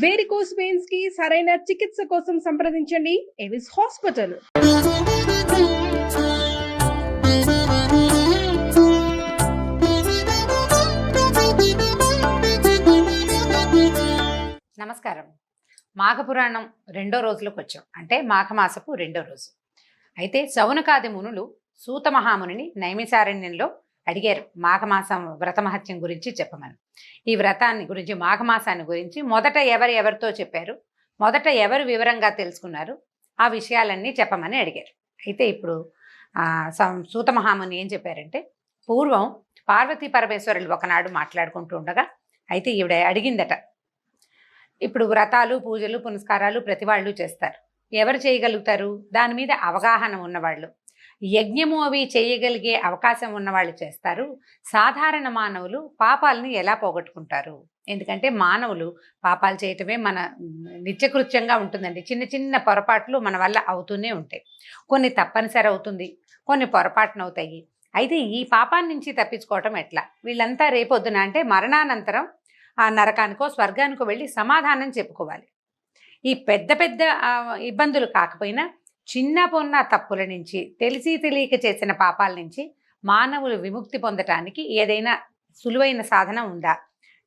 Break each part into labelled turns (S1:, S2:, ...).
S1: Varicose veins కి సరైన చికిత్స కోసం సంప్రదించండి ఎవిస్ హాస్పిటల్.
S2: నమస్కారం. మాఘపురాణం రెండో రోజులకు వచ్చాం. అంటే మాఘమాసపు రెండో రోజు. అయితే శౌనకాది మునులు సూత మహామునిని నైమిసారణ్యంలో అడిగారు మాఘమాసం వ్రతమహత్యం గురించి చెప్పమని. ఈ వ్రతాన్ని గురించి, మాఘమాసాన్ని గురించి మొదట ఎవరితో చెప్పారు, మొదట ఎవరు వివరంగా తెలుసుకున్నారు, ఆ విషయాలన్నీ చెప్పమని అడిగారు. అయితే ఇప్పుడు సూత మహాముని ఏం చెప్పారంటే, పూర్వం పార్వతీ పరమేశ్వరులు ఒకనాడు మాట్లాడుకుంటూ ఉండగా అయితే ఈవిడ అడిగిందట, ఇప్పుడు వ్రతాలు, పూజలు, పునస్కారాలు ప్రతి వాళ్ళు చేస్తారు. ఎవరు చేయగలుగుతారు? దాని మీద అవగాహన ఉన్నవాళ్ళు, యజ్ఞము అవి చేయగలిగే అవకాశం ఉన్నవాళ్ళు చేస్తారు. సాధారణ మానవులు పాపాలని ఎలా పోగొట్టుకుంటారు? ఎందుకంటే మానవులు పాపాలు చేయటమే మన నిత్యకృత్యంగా ఉంటుందండి. చిన్న చిన్న పొరపాట్లు మన వల్ల అవుతూనే ఉంటాయి. కొన్ని తప్పనిసరి అవుతుంది, కొన్ని పొరపాటున అవుతాయి. అయితే ఈ పాపాన్ని నుంచి తప్పించుకోవటం ఎట్లా? వీళ్ళంతా రేపొద్దున అంటే మరణానంతరం ఆ నరకానికో స్వర్గానికో వెళ్ళి సమాధానం చెప్పుకోవాలి. ఈ పెద్ద పెద్ద ఇబ్బందులు కాకపోయినా చిన్న పొన్న తప్పుల నుంచి, తెలిసి తెలియక చేసిన పాపాల నుంచి మానవులు విముక్తి పొందటానికి ఏదైనా సులువైన సాధన ఉందా?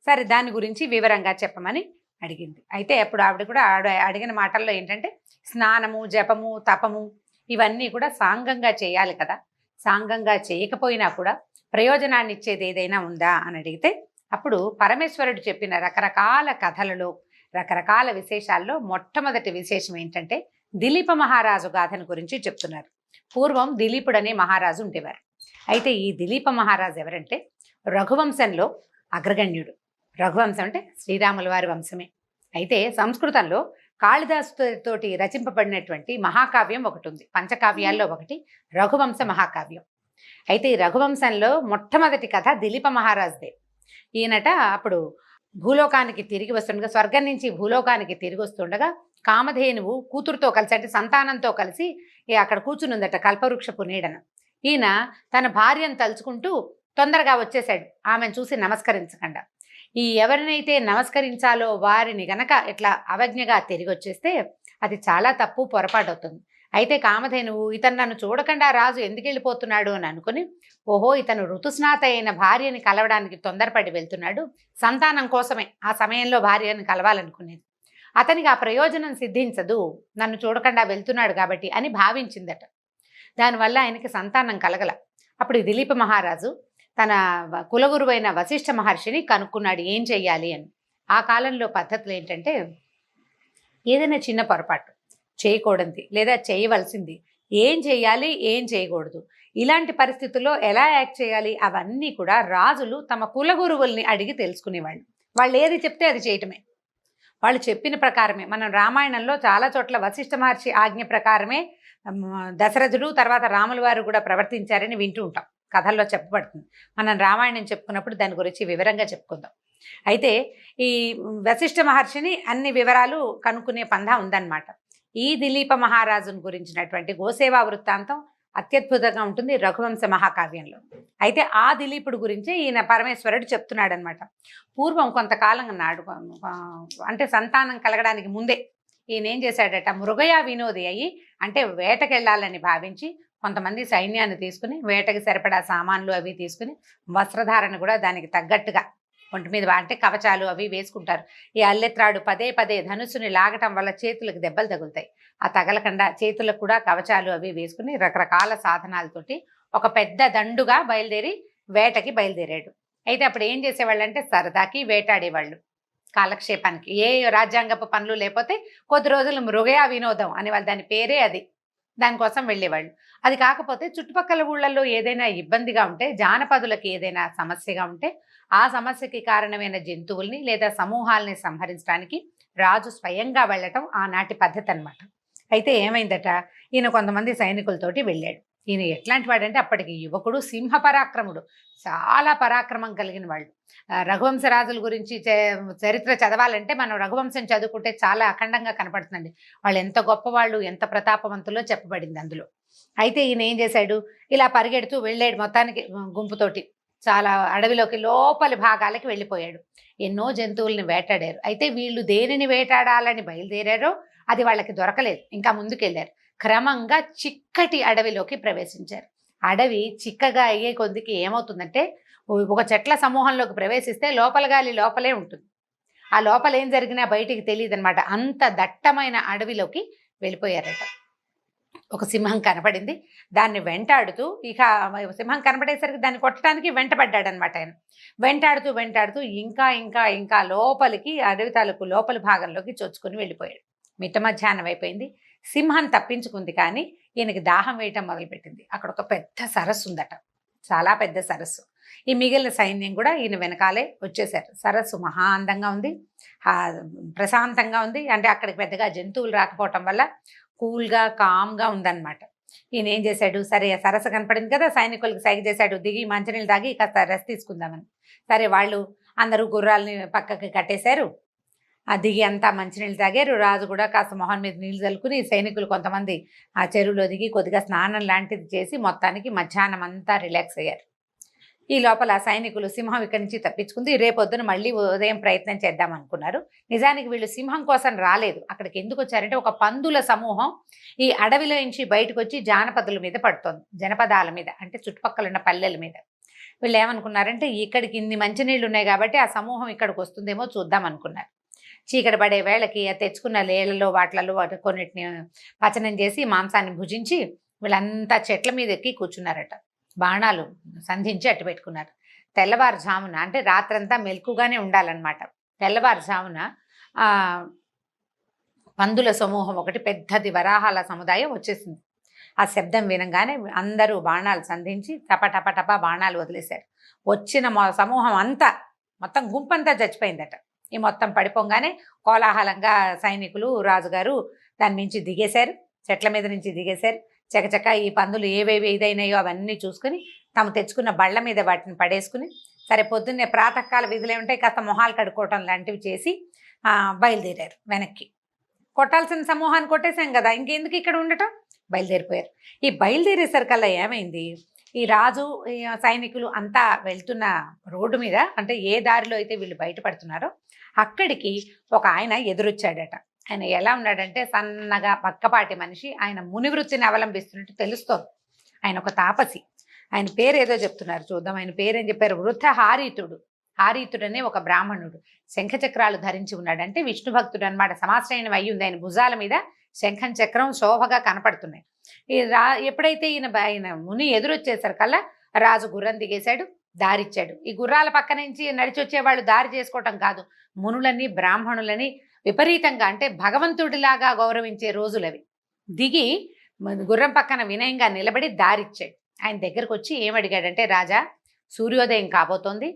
S2: సరే, దాని గురించి వివరంగా చెప్పమని అడిగింది. అయితే అప్పుడు ఆవిడ కూడా అడిగిన మాటల్లో ఏంటంటే, స్నానము, జపము, తపము ఇవన్నీ కూడా సాంగంగా చేయాలి కదా. సాంగంగా చేయకపోయినా కూడా ప్రయోజనాన్ని ఇచ్చేది ఏదైనా ఉందా అని అడిగితే, అప్పుడు పరమేశ్వరుడు చెప్పిన రకరకాల కథలలో, రకరకాల విశేషాల్లో మొట్టమొదటి విశేషం ఏంటంటే, దిలీప మహారాజు గాథను గురించి చెప్తున్నారు. పూర్వం దిలీపుడు అనే మహారాజు ఉండేవారు. అయితే ఈ దిలీప మహారాజు ఎవరంటే, రఘువంశంలో అగ్రగణ్యుడు. రఘువంశం అంటే శ్రీరాముల వారి వంశమే. అయితే సంస్కృతంలో కాళిదాసు తోటి రచింపబడినటువంటి మహాకావ్యం ఒకటి ఉంది. పంచకావ్యాల్లో ఒకటి రఘువంశ మహాకావ్యం. అయితే ఈ రఘువంశంలో మొట్టమొదటి కథ దిలీప మహారాజుదే. ఈయనట అప్పుడు భూలోకానికి తిరిగి వస్తుండగా, స్వర్గం నుంచి భూలోకానికి తిరిగి వస్తుండగా కామధేనువు కూతురుతో కలిసి, అంటే సంతానంతో కలిసి అక్కడ కూర్చుని ఉందట కల్పవృక్షపు నీడన. ఈయన తన భార్యను తలుచుకుంటూ తొందరగా వచ్చేసాడు, ఆమెను చూసి నమస్కరించకుండా. ఈ ఎవరినైతే నమస్కరించాలో వారిని గనక ఇట్లా అవజ్ఞగా తిరిగి వచ్చేస్తే అది చాలా తప్పు, పొరపాటు అవుతుంది. అయితే కామధేనువు ఇతను నన్ను చూడకుండా రాజు ఎందుకు వెళ్ళిపోతున్నాడు అని అనుకుని, ఓహో ఇతను ఋతుస్నాత అయిన భార్యని కలవడానికి తొందరపడి వెళ్తున్నాడు, సంతానం కోసమే ఆ సమయంలో భార్యని కలవాలనుకునేది, అతనికి ఆ ప్రయోజనం సిద్ధించదు నన్ను చూడకుండా వెళ్తున్నాడు కాబట్టి అని భావించిందట. దానివల్ల ఆయనకి సంతానం కలగల. అప్పుడు దిలీప మహారాజు తన కులగురువైన వశిష్ఠ మహర్షిని కనుక్కున్నాడు ఏం చెయ్యాలి అని. ఆ కాలంలో పద్ధతులు ఏంటంటే, ఏదైనా చిన్న పొరపాటు చేయకూడదు లేదా చేయవలసింది, ఏం చేయాలి, ఏం చేయకూడదు, ఇలాంటి పరిస్థితుల్లో ఎలా యాక్ట్ చేయాలి, అవన్నీ కూడా రాజులు తమ కులగురువుల్ని అడిగి తెలుసుకునేవాళ్ళు. వాళ్ళు ఏది చెప్తే అది చేయటమే, వాళ్ళు చెప్పిన ప్రకారమే. మనం రామాయణంలో చాలా చోట్ల వశిష్ఠ మహర్షి ఆజ్ఞ ప్రకారమే దశరథుడు తర్వాత రాముల వారు కూడా ప్రవర్తించారని వింటూ ఉంటాం, కథల్లో చెప్పబడుతుంది. మనం రామాయణం చెప్పుకున్నప్పుడు దాని గురించి వివరంగా చెప్పుకుందాం. అయితే ఈ వశిష్ఠ మహర్షిని అన్ని వివరాలు కనుక్కునే పందా ఉందన్నమాట. ఈ దిలీప మహారాజును గురించినటువంటి గోసేవా వృత్తాంతం అత్యద్భుతంగా ఉంటుంది రఘువంశ మహాకావ్యంలో. అయితే ఆ దిలీపుడు గురించి ఈయన పరమేశ్వరుడు చెప్తున్నాడు అనమాట. పూర్వం కొంతకాలం నాడు, అంటే సంతానం కలగడానికి ముందే ఈయన ఏం చేశాడట, మృగయా వినోది అయ్యి, అంటే వేటకెళ్ళాలని భావించి కొంతమంది సైన్యాన్ని తీసుకుని వేటకి సరిపడా సామాన్లు అవి తీసుకుని, వస్త్రధారణ కూడా దానికి తగ్గట్టుగా ఒంటి మీద, అంటే కవచాలు అవి వేసుకుంటారు. ఈ అల్లెత్రాడు పదే పదే ధనుసుని లాగటం వల్ల చేతులకు దెబ్బలు తగులుతాయి. ఆ తగలకుండా చేతులకు కూడా కవచాలు అవి వేసుకుని రకరకాల సాధనాలతోటి ఒక పెద్ద దండుగా బయలుదేరి వేటకి బయలుదేరాడు. అయితే అప్పుడు ఏం చేసేవాళ్ళు అంటే, సరదాకి వేటాడేవాళ్ళు, కాలక్షేపానికి. ఏ రాజ్యాంగపు పనులు లేకపోతే కొద్ది రోజులు మృగయా వినోదం అనేవాళ్ళు, దాని పేరే అది. దానికోసం వెళ్ళేవాళ్ళు. అది కాకపోతే చుట్టుపక్కల ఊళ్ళల్లో ఏదైనా ఇబ్బందిగా ఉంటే, జానపదులకి ఏదైనా సమస్యగా ఉంటే, ఆ సమస్యకి కారణమైన జంతువుల్ని లేదా సమూహాలని సంహరించడానికి రాజు స్వయంగా వెళ్ళటం ఆనాటి పద్ధతి అనమాట. అయితే ఏమైందట, ఈయన కొంతమంది సైనికులతోటి వెళ్ళాడు. ఈయన ఎట్లాంటి వాడంటే, అప్పటికి యువకుడు, సింహ పరాక్రముడు, చాలా పరాక్రమం కలిగిన వాళ్ళు. రఘువంశరాజుల గురించి చరిత్ర చదవాలంటే మనం రఘువంశం చదువుకుంటే చాలా అఖండంగా కనపడుతుందండి. వాళ్ళు ఎంత గొప్పవాళ్ళు, ఎంత ప్రతాపవంతులో చెప్పబడింది అందులో. అయితే ఈయన ఏం చేశాడు, ఇలా పరిగెడుతూ వెళ్ళాడు మొత్తానికి గుంపుతోటి. చాలా అడవిలోకి లోపలి భాగాలకి వెళ్ళిపోయాడు. ఎన్నో జంతువుల్ని వేటాడారు. అయితే వీళ్ళు దేనిని వేటాడాలని బయలుదేరారో అది వాళ్ళకి దొరకలేదు. ఇంకా ముందుకెళ్ళారు. క్రమంగా చిక్కటి అడవిలోకి ప్రవేశించారు. అడవి చిక్కగా అయ్యే కొద్దికి ఏమవుతుందంటే ఒక చెట్ల సమూహంలోకి ప్రవేశిస్తే లోపల గాలి లోపలే ఉంటుంది. ఆ లోపల ఏం జరిగినా బయటికి తెలియదనమాట. అంత దట్టమైన అడవిలోకి వెళ్ళిపోయారట. ఒక సింహం కనపడింది. దాన్ని వెంటాడుతూ ఇక సింహం కనపడేసరికి దాన్ని కొట్టడానికి వెంటబడ్డాడనమాట ఆయన. వెంటాడుతూ వెంటాడుతూ ఇంకా ఇంకా ఇంకా లోపలికి అడవి తాలూకు లోపలి భాగంలోకి చొచ్చుకొని వెళ్ళిపోయాడు. మిట్ట మధ్యాహ్నం అయిపోయింది. సింహం తప్పించుకుంది, కానీ ఈయనకి దాహం వేయటం మొదలుపెట్టింది. అక్కడ ఒక పెద్ద సరస్సు ఉందట, చాలా పెద్ద సరస్సు. ఈ మిగిలిన సైన్యం కూడా ఈయన వెనకాలే వచ్చేసారు. సరస్సు మహా అందంగా ఉంది, ప్రశాంతంగా ఉంది. అంటే అక్కడికి పెద్దగా జంతువులు రాకపోవటం వల్ల కూల్గా కామ్గా ఉందన్నమాట. ఈయన ఏం చేశాడు, సరే సరస్సు కనపడింది కదా, సైనికులకు సైగ చేశాడు, దిగి మంచినీళ్ళు తాగి కాస్త రెస్ట్ తీసుకుందామని. సరే వాళ్ళు అందరూ గుర్రాలని పక్కకి కట్టేశారు. ఆ దిగి అంతా మంచినీళ్ళు తాగారు. రాజు కూడా కాస్త మొహం మీద నీళ్ళు చల్లుకుని, సైనికులు కొంతమంది ఆ చెరువులో దిగి కొద్దిగా స్నానం లాంటిది చేసి మొత్తానికి మధ్యాహ్నం అంతా రిలాక్స్ అయ్యారు. ఈ లోపల సైనికులు సింహం ఇక్కడి నుంచి తప్పించుకుంది, రేపొద్దున మళ్ళీ ఉదయం ప్రయత్నం చేద్దాం అనుకున్నారు. నిజానికి వీళ్ళు సింహం కోసం రాలేదు. అక్కడికి ఎందుకు వచ్చారంటే ఒక పందుల సమూహం ఈ అడవిలో నుంచి బయటకు వచ్చి జానపదుల మీద పడుతోంది, జనపదాల మీద, అంటే చుట్టుపక్కల ఉన్న పల్లెల మీద. వీళ్ళు ఏమనుకున్నారంటే ఇక్కడికి ఇన్ని మంచినీళ్ళు ఉన్నాయి కాబట్టి ఆ సమూహం ఇక్కడికి వస్తుందేమో చూద్దాం అనుకున్నారు. చీకటి పడే వేళకి తెచ్చుకున్న లేళ్లలో వాటిలలో కొన్నిటిని పచనం చేసి మాంసాన్ని భుజించి వీళ్ళంతా చెట్ల మీద ఎక్కి కూర్చున్నారట. బాణాలు సంధించి అట్టు పెట్టుకున్నారు. తెల్లవారుజామున, అంటే రాత్రంతా మెలకుగానే ఉండాలన్నమాట. తెల్లవారుజామున పందుల సమూహం ఒకటి, పెద్దది వరాహాల సముదాయం వచ్చేసింది. ఆ శబ్దం వినంగానే అందరూ బాణాలు సంధించి టప బాణాలు వదిలేశారు. వచ్చిన సమూహం అంతా, మొత్తం గుంపంతా చచ్చిపోయిందట. ఈ మొత్తం పడిపోగానే కోలాహలంగా సైనికులు, రాజుగారు దాని నుంచి దిగేశారు, చెట్ల మీద నుంచి దిగేశారు. చకచక ఈ పందులు ఏవేవి ఇదైనాయో అవన్నీ చూసుకుని తాము తెచ్చుకున్న బళ్ళ మీద వాటిని పడేసుకుని, సరే పొద్దున్నే ప్రాతకాల విధులు ఏమింటాయి, కాస్త మొహాలు కడుక్కోవటం లాంటివి చేసి బయలుదేరారు వెనక్కి. కొట్టాల్సిన సమూహాన్ని కొట్టేశాం కదా, ఇంకెందుకు ఇక్కడ ఉండటం, బయలుదేరిపోయారు. ఈ బయలుదేరేసరికల్లా ఏమైంది, ఈ రాజు ఈ సైనికులు అంతా వెళ్తున్న రోడ్డు మీద, అంటే ఏ దారిలో అయితే వీళ్ళు బయటపడుతున్నారో అక్కడికి ఒక ఆయన ఎదురొచ్చాడట. ఆయన ఎలా ఉన్నాడంటే సన్నగా పక్కపాటి మనిషి. ఆయన మునివృత్తిని అవలంబిస్తున్నట్టు తెలుస్తోంది. ఆయన ఒక తాపసి. ఆయన పేరు ఏదో చెప్తున్నారు, చూద్దాం. ఆయన పేరేం చెప్పారు, వృద్ధ హారీతుడు. హారీతుడు అనే ఒక బ్రాహ్మణుడు, శంఖచక్రాలు ధరించి ఉన్నాడు. అంటే విష్ణు భక్తుడు అనమాట. సమాశ్రయణం అయ్యి ఉంది. ఆయన భుజాల మీద శంఖం చక్రం శోభగా కనపడుతున్నాయి. ఎప్పుడైతే ఈయన ముని ఎదురొచ్చేసరికల్లా రాజు గుర్రం దిగేశాడు, దారిచ్చాడు. ఈ గుర్రాల పక్క నుంచి నడిచి వచ్చేవాళ్ళు దారి చేసుకోవటం కాదు, మునులని బ్రాహ్మణులని విపరీతంగా, అంటే భగవంతుడిలాగా గౌరవించే రోజులవి. దిగి గుర్రం పక్కన వినయంగా నిలబడి దారిచ్చాడు. ఆయన దగ్గరకు వచ్చి ఏమడిగాడంటే, రాజా, సూర్యోదయం కాబోతోంది,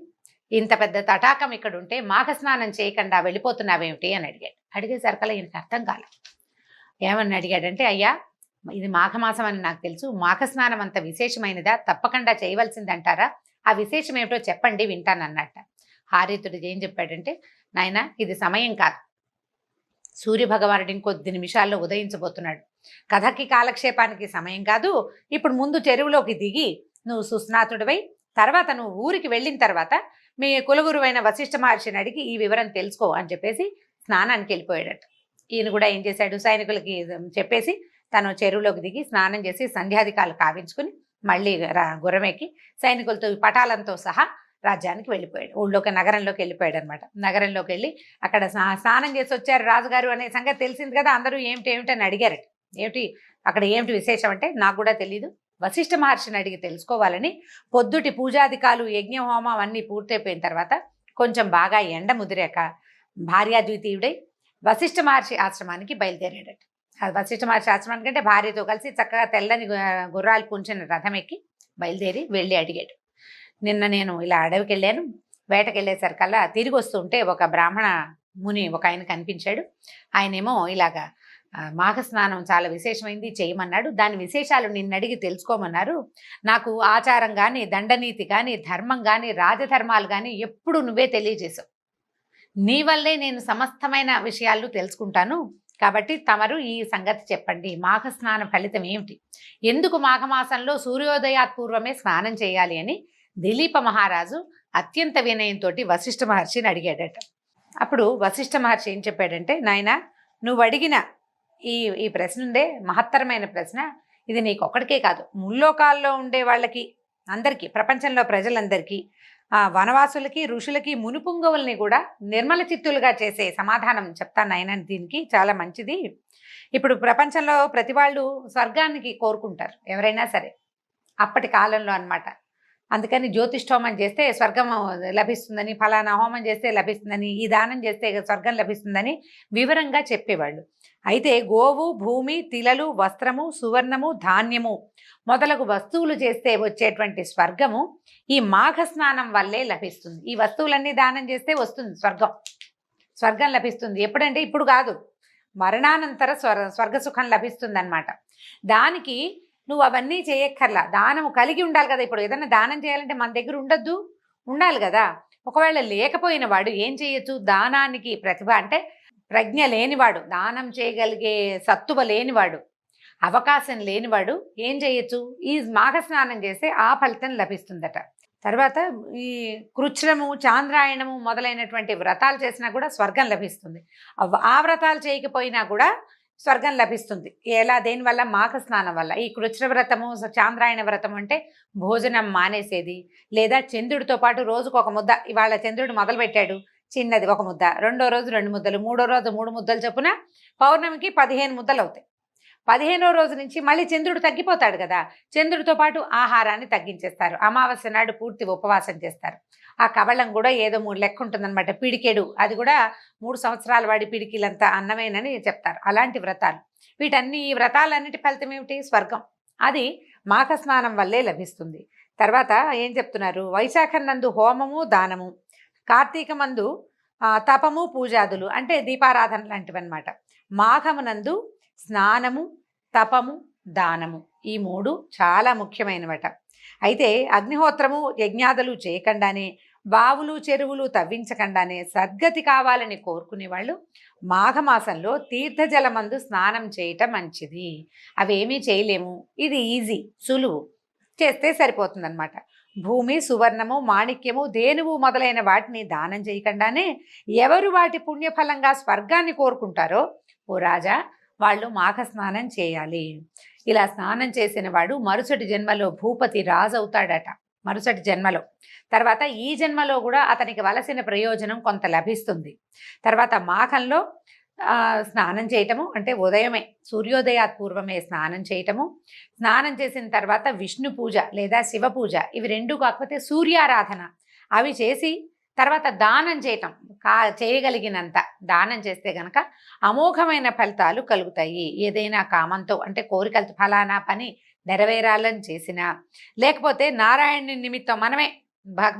S2: ఇంత పెద్ద తటాకం ఇక్కడ ఉంటే మాఘ స్నానం చేయకుండా వెళ్ళిపోతున్నావేమిటి అని అడిగాడు. అడిగేసరికల్లా ఈయనకి అర్థం కాలేదు. ఏమని అడిగాడంటే, అయ్యా, ఇది మాఘమాసం అని నాకు తెలుసు, మాఘ స్నానం అంత విశేషమైనదా, తప్పకుండా చేయవలసిందంటారా, ఆ విశేషం ఏమిటో చెప్పండి, వింటానన్నట్ట. హారీతుడు ఏం చెప్పాడంటే, నాయన, ఇది సమయం కాదు, సూర్యభగవానుడు ఇంకొద్ది నిమిషాల్లో ఉదయించబోతున్నాడు, కథకి కాలక్షేపానికి సమయం కాదు. ఇప్పుడు ముందు చెరువులోకి దిగి నువ్వు సుస్నాతుడివై తర్వాత నువ్వు ఊరికి వెళ్ళిన తర్వాత మీ కులగురువైన వశిష్ఠ మహర్షిని అడిగి ఈ వివరం తెలుసుకో అని చెప్పేసి స్నానానికి వెళ్ళిపోయాడట. ఈయన కూడా ఏం చేశాడు, సైనికులకి చెప్పేసి తను చెరువులోకి దిగి స్నానం చేసి సంధ్యాధికాలు కావించుకుని మళ్ళీ గుర్రమెక్కి సైనికులతో పటాలంతో సహా రాజ్యానికి వెళ్ళిపోయాడు. ఊళ్ళోకి నగరంలోకి వెళ్ళిపోయాడు అనమాట. నగరంలోకి వెళ్ళి అక్కడ స్నానం చేసి వచ్చారు రాజుగారు అనే సంగతి తెలిసింది కదా. అందరూ ఏమిటని అడిగారట. ఏమిటి అక్కడ ఏమిటి విశేషం అంటే, నాకు కూడా తెలీదు, వశిష్ఠ మహర్షిని అడిగి తెలుసుకోవాలని పొద్దుటి పూజాధికాలు యజ్ఞహోమం అన్నీ పూర్తయిపోయిన తర్వాత కొంచెం బాగా ఎండ ముదిరాక భార్యాద్వితీయుడై వశిష్ఠ మహర్షి ఆశ్రమానికి బయలుదేరాడట. వశిష్ఠ మహర్షి ఆశ్రమానికి అంటే భార్యతో కలిసి చక్కగా తెల్లని గుర్రాలు పుంచిన రథం ఎక్కి బయలుదేరి వెళ్ళి అడిగాడు. నిన్న నేను ఇలా అడవికి వెళ్ళాను, వేటకి వెళ్ళేసరికల్లా తిరిగి వస్తుంటే ఒక బ్రాహ్మణ ముని ఒక ఆయన కనిపించాడు. ఆయనేమో ఇలాగా మాఘ స్నానం చాలా విశేషమైంది చేయమన్నాడు, దాని విశేషాలు నిన్ను అడిగి తెలుసుకోమన్నారు. నాకు ఆచారం కానీ, దండనీతి కానీ, ధర్మం కానీ, రాజధర్మాలు కానీ ఎప్పుడు నువ్వే తెలియజేశావు. నీ వల్లే నేను సమస్తమైన విషయాలు తెలుసుకుంటాను. కాబట్టి తమరు ఈ సంగతి చెప్పండి, మాఘ స్నాన ఫలితం ఏమిటి, ఎందుకు మాఘమాసంలో సూర్యోదయాత్ పూర్వమే స్నానం చేయాలి అని దిలీప మహారాజు అత్యంత వినయంతో వశిష్ఠ మహర్షిని అడిగాడట. అప్పుడు వశిష్ఠ మహర్షి ఏం చెప్పాడంటే, నాయన నువ్వు అడిగిన ఈ ఈ ప్రశ్న ఉందే మహత్తరమైన ప్రశ్న, ఇది నీకు ఒక్కడికే కాదు, ముల్లోకాల్లో ఉండే వాళ్ళకి అందరికీ, ప్రపంచంలో ప్రజలందరికీ, వనవాసులకి, ఋషులకి, మునుపుంగవుల్ని కూడా నిర్మల చిత్తులుగా చేసే సమాధానం చెప్తాను నాయన. దీనికి చాలా మంచిది. ఇప్పుడు ప్రపంచంలో ప్రతి వాళ్ళు స్వర్గానికి కోరుకుంటారు ఎవరైనా సరే, అప్పటి కాలంలో అన్నమాట. అందుకని జ్యోతిష్ఠోమం చేస్తే స్వర్గం లభిస్తుందని, ఫలానా హోమం చేస్తే లభిస్తుందని, ఈ దానం చేస్తే స్వర్గం లభిస్తుందని వివరంగా చెప్పేవాళ్ళు. అయితే గోవు, భూమి, తిలలు, వస్త్రము, సువర్ణము, ధాన్యము మొదలగు వస్తువులు చేస్తే వచ్చేటువంటి స్వర్గము ఈ మాఘ స్నానం వల్లే లభిస్తుంది. ఈ వస్తువులన్నీ దానం చేస్తే వస్తుంది స్వర్గం లభిస్తుంది. ఎప్పుడంటే ఇప్పుడు కాదు, మరణానంతర స్వర్గ సుఖం లభిస్తుంది అన్నమాట. దానికి నువ్వు అవన్నీ చేయక్కర్లా, దానము కలిగి ఉండాలి కదా. ఇప్పుడు ఏదైనా దానం చేయాలంటే మన దగ్గర ఉండాలి కదా. ఒకవేళ లేకపోయిన వాడు ఏం చేయొచ్చు? దానానికి ప్రతిభ అంటే ప్రజ్ఞ లేనివాడు, దానం చేయగలిగే సత్తువ లేనివాడు, అవకాశం లేనివాడు ఏం చేయొచ్చు? ఈ మాఘ స్నానం చేస్తే ఆ ఫలితం లభిస్తుందట. తర్వాత ఈ కృచ్ఛ్రము, చాంద్రాయణము మొదలైనటువంటి వ్రతాలు చేసినా కూడా స్వర్గం లభిస్తుంది. ఆ వ్రతాలు చేయకపోయినా కూడా స్వర్గం లభిస్తుంది. ఎలా? దేనివల్ల? మాఘ స్నానం వల్ల. ఈ కృచ్ఛ్ర వ్రతము, చాంద్రాయణ వ్రతం అంటే భోజనం మానేసేది, లేదా చంద్రుడితో పాటు రోజుకు ఒక ముద్ద. ఇవాళ చంద్రుడు మొదలుపెట్టాడు, చిన్నది ఒక ముద్ద, రెండో రోజు 2 ముద్దలు, మూడో రోజు 3 ముద్దలు చొప్పున పౌర్ణమికి 15 ముద్దలు అవుతాయి. 15వ రోజు నుంచి మళ్ళీ చంద్రుడు తగ్గిపోతాడు కదా, చంద్రుడితో పాటు ఆహారాన్ని తగ్గించేస్తారు. అమావాస్య నాడు పూర్తి ఉపవాసం చేస్తారు. ఆ కవళం కూడా ఏదో 3 లెక్క ఉంటుందన్నమాట, పిడికెడు, అది కూడా 3 సంవత్సరాల వాడి పిడికిలంతా అన్నమేనని చెప్తారు. అలాంటి వ్రతాలు, ఈ వ్రతాలన్నిటి ఫలితం ఏమిటి? స్వర్గం. అది మాఘ స్నానం వల్లే లభిస్తుంది. తర్వాత ఏం చెప్తున్నారు? వైశాఖం నందు హోమము, దానము, కార్తీకమందు తపము, పూజాదులు అంటే దీపారాధన లాంటివి అన్నమాట. మాఘమునందు స్నానము, తపము, దానము, ఈ 3 చాలా ముఖ్యమైనవట. అయితే అగ్నిహోత్రము, యజ్ఞాదులు చేయకుండానే, బావులు, చెరువులు తవ్వించకుండానే సద్గతి కావాలని కోరుకునే వాళ్ళు మాఘమాసంలో తీర్థజలమందు స్నానం చేయటం మంచిది. అవేమీ చేయలేము, ఇది ఈజీ, సులువు, చేస్తే సరిపోతుందన్నమాట. భూమి, సువర్ణము, మాణిక్యము, ధేనువు మొదలైన వాటిని దానం చేయకుండానే ఎవరు వాటి పుణ్యఫలంగా స్వర్గాన్ని కోరుకుంటారో ఓ రాజా, వాళ్ళు మాఘ స్నానం చేయాలి. ఇలా స్నానం చేసిన వాడు మరుసటి జన్మలో భూపతి రాజు అవుతాడట, మరుసటి జన్మలో. తర్వాత ఈ జన్మలో కూడా అతనికి వలసిన ప్రయోజనం కొంత లభిస్తుంది. తర్వాత మాఘంలో స్నానం చేయటము అంటే ఉదయమే, సూర్యోదయాత్ పూర్వమే స్నానం చేయటము, స్నానం చేసిన తర్వాత విష్ణు పూజ లేదా శివ పూజ, ఇవి 2 కాకపోతే సూర్యారాధన, అవి చేసి తర్వాత దానం చేయటం, చేయగలిగినంత దానం చేస్తే గనక అమోఘమైన ఫలితాలు కలుగుతాయి. ఏదైనా కామంతో అంటే కోరికలతో ఫలానా పని నెరవేరాలని చేసినా, లేకపోతే నారాయణుని నిమిత్తం మనమే,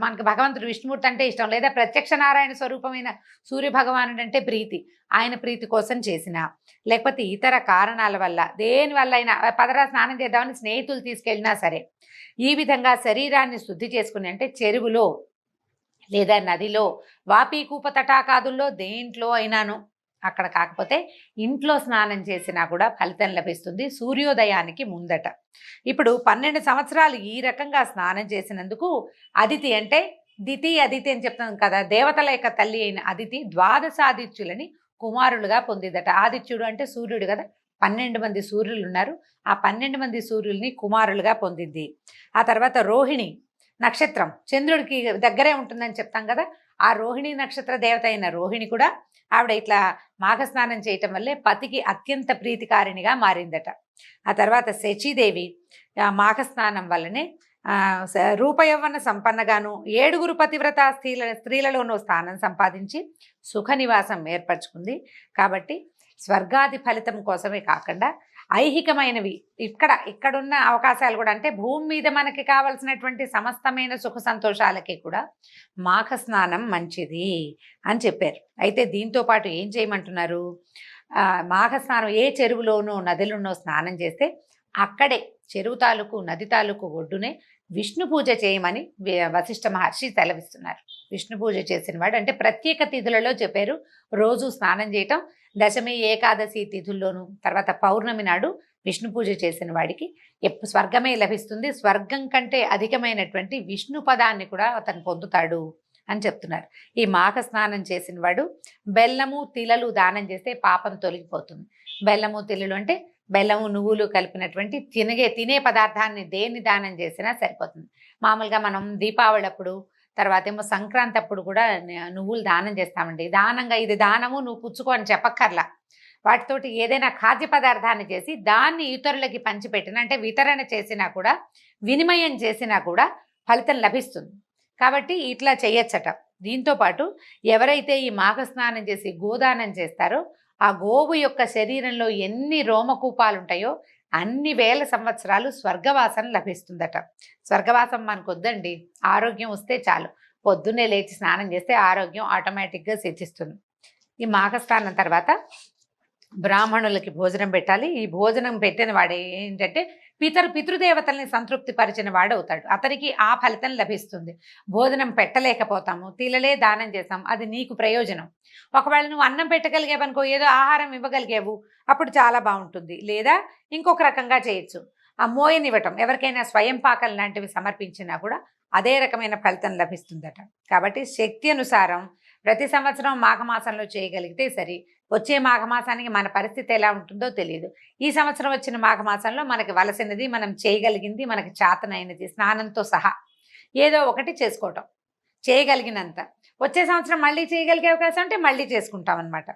S2: మనకి భగవంతుడు విష్ణుమూర్తి అంటే ఇష్టం, లేదా ప్రత్యక్ష నారాయణ స్వరూపమైన సూర్య భగవానుడు అంటే ప్రీతి, ఆయన ప్రీతి కోసం చేసిన, లేకపోతే ఇతర కారణాల వల్ల దేనివల్ల అయినా పదరా స్నానం చేద్దామని స్నేహితులు తీసుకెళ్ళినా సరే, ఈ విధంగా శరీరాన్ని శుద్ధి చేసుకుని అంటే చెరువులో లేదా నదిలో, వాపీకూప తటాకాదుల్లో దేంట్లో అయినాను, అక్కడ కాకపోతే ఇంట్లో స్నానం చేసినా కూడా ఫలితం లభిస్తుంది సూర్యోదయానికి ముందట. ఇప్పుడు 12 సంవత్సరాలు ఈ రకంగా స్నానం చేసినందుకు అదితి అంటే దితి, అదితి అని చెప్తాం కదా, దేవతల యొక్క తల్లి అయిన అదితి ద్వాదశాదిత్యులని కుమారులుగా పొందిదట. ఆదిత్యుడు అంటే సూర్యుడు కదా, 12 మంది సూర్యులు ఉన్నారు, ఆ 12 మంది సూర్యుల్ని కుమారులుగా పొందింది. ఆ తర్వాత రోహిణి నక్షత్రం చంద్రుడికి దగ్గరే ఉంటుందని చెప్తాం కదా, ఆ రోహిణి నక్షత్ర దేవత అయిన రోహిణి కూడా ఆవిడ ఇట్లా మాఘస్నానం చేయటం వల్లే పతికి అత్యంత ప్రీతికారిణిగా మారిందట. ఆ తర్వాత శచీదేవి మాఘస్నానం వల్లనే రూపయవ్వన సంపన్నగాను 7 పతివ్రత స్త్రీలలోనూ స్థానం సంపాదించి సుఖ నివాసం ఏర్పరచుకుంది. కాబట్టి స్వర్గాది ఫలితం కోసమే కాకుండా ఐహికమైనవి ఇక్కడున్న అవకాశాలు కూడా, అంటే భూమి మీద మనకి కావలసినటువంటి సమస్తమైన సుఖ సంతోషాలకి కూడా మాఘ స్నానం మంచిది అని చెప్పారు. అయితే దీంతో పాటు ఏం చేయమంటున్నారు? మాఘ స్నానం ఏ చెరువులోనో నదిలోనో స్నానం చేస్తే అక్కడే చెరువు తాలూకు, నది తాలూకు ఒడ్డునే విష్ణు పూజ చేయమని వశిష్ఠ మహర్షి సెలవిస్తున్నారు. విష్ణు పూజ చేసిన వాడు అంటే ప్రత్యేక తిథులలో చెప్పారు రోజు స్నానం చేయటం, దశమి ఏకాదశి తిథుల్లోనూ తర్వాత పౌర్ణమి నాడు విష్ణు పూజ చేసిన వాడికి స్వర్గమే లభిస్తుంది. స్వర్గం కంటే అధికమైనటువంటి విష్ణు పదాన్ని కూడా అతను పొందుతాడు అని చెప్తున్నారు. ఈ మాఘ స్నానం చేసిన వాడు బెల్లము తిలలు దానం చేస్తే పాపం తొలగిపోతుంది. బెల్లము తిలలు అంటే బెల్లము నువ్వులు కలిపినటువంటి తినే పదార్థాన్ని దేన్ని దానం చేసినా సరిపోతుంది. మామూలుగా మనం దీపావళి అప్పుడు తర్వాత ఏమో సంక్రాంతి అప్పుడు కూడా నువ్వులు దానం చేస్తామండి. దానంగా ఇది దానము నువ్వు పుచ్చుకో అని చెప్పక్కర్లా. వాటితోటి ఏదైనా ఖాద్య పదార్థాన్ని చేసి దాన్ని ఇతరులకి పంచిపెట్టిన అంటే వితరణ చేసినా కూడా వినిమయం చేసినా కూడా ఫలితం లభిస్తుంది. కాబట్టి ఇట్లా చేయొచ్చట. దీంతోపాటు ఎవరైతే ఈ మాఘ స్నానం చేసి గోదానం చేస్తారో ఆ గోవు యొక్క శరీరంలో ఎన్ని రోమకూపాలు ఉంటాయో అన్ని వేల సంవత్సరాలు స్వర్గవాసం లభిస్తుందట. స్వర్గవాసం మనకు వద్దండి, ఆరోగ్యం వస్తే చాలు. పొద్దున్నే లేచి స్నానం చేస్తే ఆరోగ్యం ఆటోమేటిక్గా సిద్ధిస్తుంది. ఈ మాఘ స్నానం తర్వాత బ్రాహ్మణులకి భోజనం పెట్టాలి. ఈ భోజనం పెట్టిన వాడే ఏంటంటే పితృదేవతల్ని సంతృప్తి పరిచిన వాడు అవుతాడు. అతనికి ఆ ఫలితం లభిస్తుంది. భోజనం పెట్టలేకపోతాము, తిలలే దానం చేస్తాం, అది నీకు ప్రయోజనం. ఒకవేళ నువ్వు అన్నం పెట్టగలిగేవనుకో, ఏదో ఆహారం ఇవ్వగలిగేవు, అప్పుడు చాలా బాగుంటుంది. లేదా ఇంకొక రకంగా చేయొచ్చు. ఆ మోయనివ్వటం, ఎవరికైనా స్వయం పాకం లాంటివి సమర్పించినా కూడా అదే రకమైన ఫలితం లభిస్తుందట. కాబట్టి శక్తి అనుసారం ప్రతి సంవత్సరం మాఘమాసంలో చేయగలిగితే సరి. వచ్చే మాఘమాసానికి మన పరిస్థితి ఎలా ఉంటుందో తెలియదు. ఈ సంవత్సరం వచ్చిన మాఘమాసంలో మనకి వలసినది, మనం చేయగలిగింది, మనకి చేతనైనది స్నానంతో సహా ఏదో ఒకటి చేసుకోవటం చేయగలిగినంత. వచ్చే సంవత్సరం మళ్ళీ చేయగలిగే అవకాశం అంటే మళ్ళీ చేసుకుంటాం అనమాట.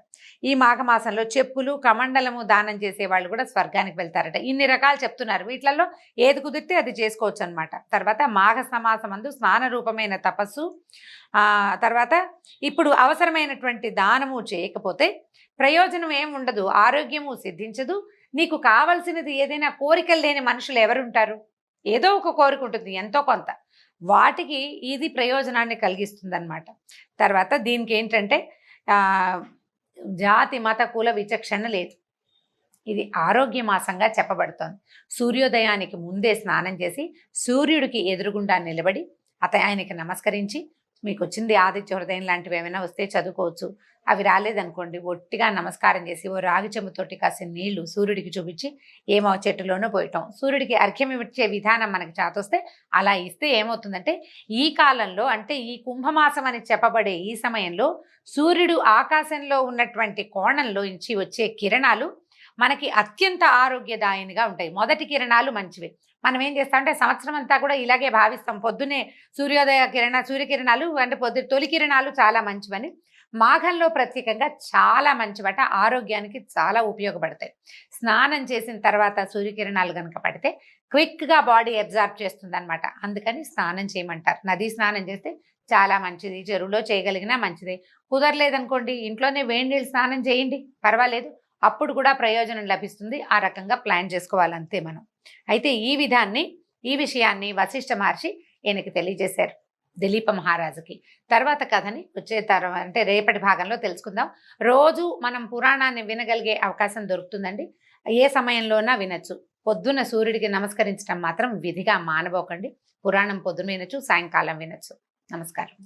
S2: ఈ మాఘమాసంలో చెప్పులు కమండలము దానం చేసే వాళ్ళు కూడా స్వర్గానికి వెళ్తారట. ఇన్ని రకాలు చెప్తున్నారు. వీటిలలో ఏది కుదిరితే అది చేసుకోవచ్చు అనమాట. తర్వాత మాఘ సమాసమందు స్నాన రూపమైన తపస్సు, తర్వాత ఇప్పుడు అవసరమైనటువంటి దానము చేయకపోతే ప్రయోజనం ఏం ఉండదు, ఆరోగ్యము సిద్ధించదు. నీకు కావలసినది ఏదైనా కోరికలు లేని మనుషులు ఎవరుంటారు? ఏదో ఒక కోరిక ఉంటుంది, ఎంతో కొంత. వాటికి ఇది ప్రయోజనాన్ని కలిగిస్తుంది అనమాట. తర్వాత దీనికి ఏంటంటే జాతి మత కుల విచక్షణ లేదు. ఇది ఆరోగ్య మాసంగా చెప్పబడుతోంది. సూర్యోదయానికి ముందే స్నానం చేసి సూర్యుడికి ఎదురుగుండా నిలబడి ఆయనకి నమస్కరించి, మీకు వచ్చింది ఆదిత్య హృదయం లాంటివి ఏమైనా వస్తే చదువుకోవచ్చు. అవి రాలేదనుకోండి, ఒట్టిగా నమస్కారం చేసి ఓ రాగి చెంబుతోటి కాసిన నీళ్లు సూర్యుడికి చూపించి ఏమో చెట్టులోనూ పోయటం. సూర్యుడికి అర్ఘ్యం ఇచ్చే విధానం మనకి చాతొస్తే అలా ఇస్తే ఏమవుతుందంటే ఈ కాలంలో అంటే ఈ కుంభమాసం అని చెప్పబడే ఈ సమయంలో సూర్యుడు ఆకాశంలో ఉన్నటువంటి కోణంలో నుంచి వచ్చే కిరణాలు మనకి అత్యంత ఆరోగ్యదాయనిగా ఉంటాయి. మొదటి కిరణాలు మంచివి. మనం ఏం చేస్తామంటే సంవత్సరం అంతా కూడా ఇలాగే భావిస్తాం. పొద్దున్నే సూర్యకిరణాలు అంటే తొలి కిరణాలు చాలా మంచివని. మాఘంలో ప్రత్యేకంగా చాలా మంచివట, ఆరోగ్యానికి చాలా ఉపయోగపడతాయి. స్నానం చేసిన తర్వాత సూర్యకిరణాలు కనుక పడితే క్విక్గా బాడీ అబ్జార్బ్ చేస్తుంది అనమాట. అందుకని స్నానం చేయమంటారు. నదీ స్నానం చేస్తే చాలా మంచిది, చెరువులో చేయగలిగినా మంచిది. కుదరలేదనుకోండి ఇంట్లోనే వేడి నీళ్ళు స్నానం చేయండి, పర్వాలేదు, అప్పుడు కూడా ప్రయోజనం లభిస్తుంది. ఆ రకంగా ప్లాన్ చేసుకోవాలంతే మనం. అయితే ఈ విషయాన్ని వశిష్ఠ మహర్షి ఈయనకి తెలియజేశారు, దిలీప మహారాజుకి. తర్వాత కథని అంటే రేపటి భాగంలో తెలుసుకుందాం. రోజు మనం పురాణాన్ని వినగలిగే అవకాశం దొరుకుతుందండి. ఏ సమయంలోనా వినొచ్చు. పొద్దున్న సూర్యుడికి నమస్కరించడం మాత్రం విధిగా మానబోకండి. పురాణం పొద్దున వినొచ్చు, సాయంకాలం వినొచ్చు. నమస్కారం.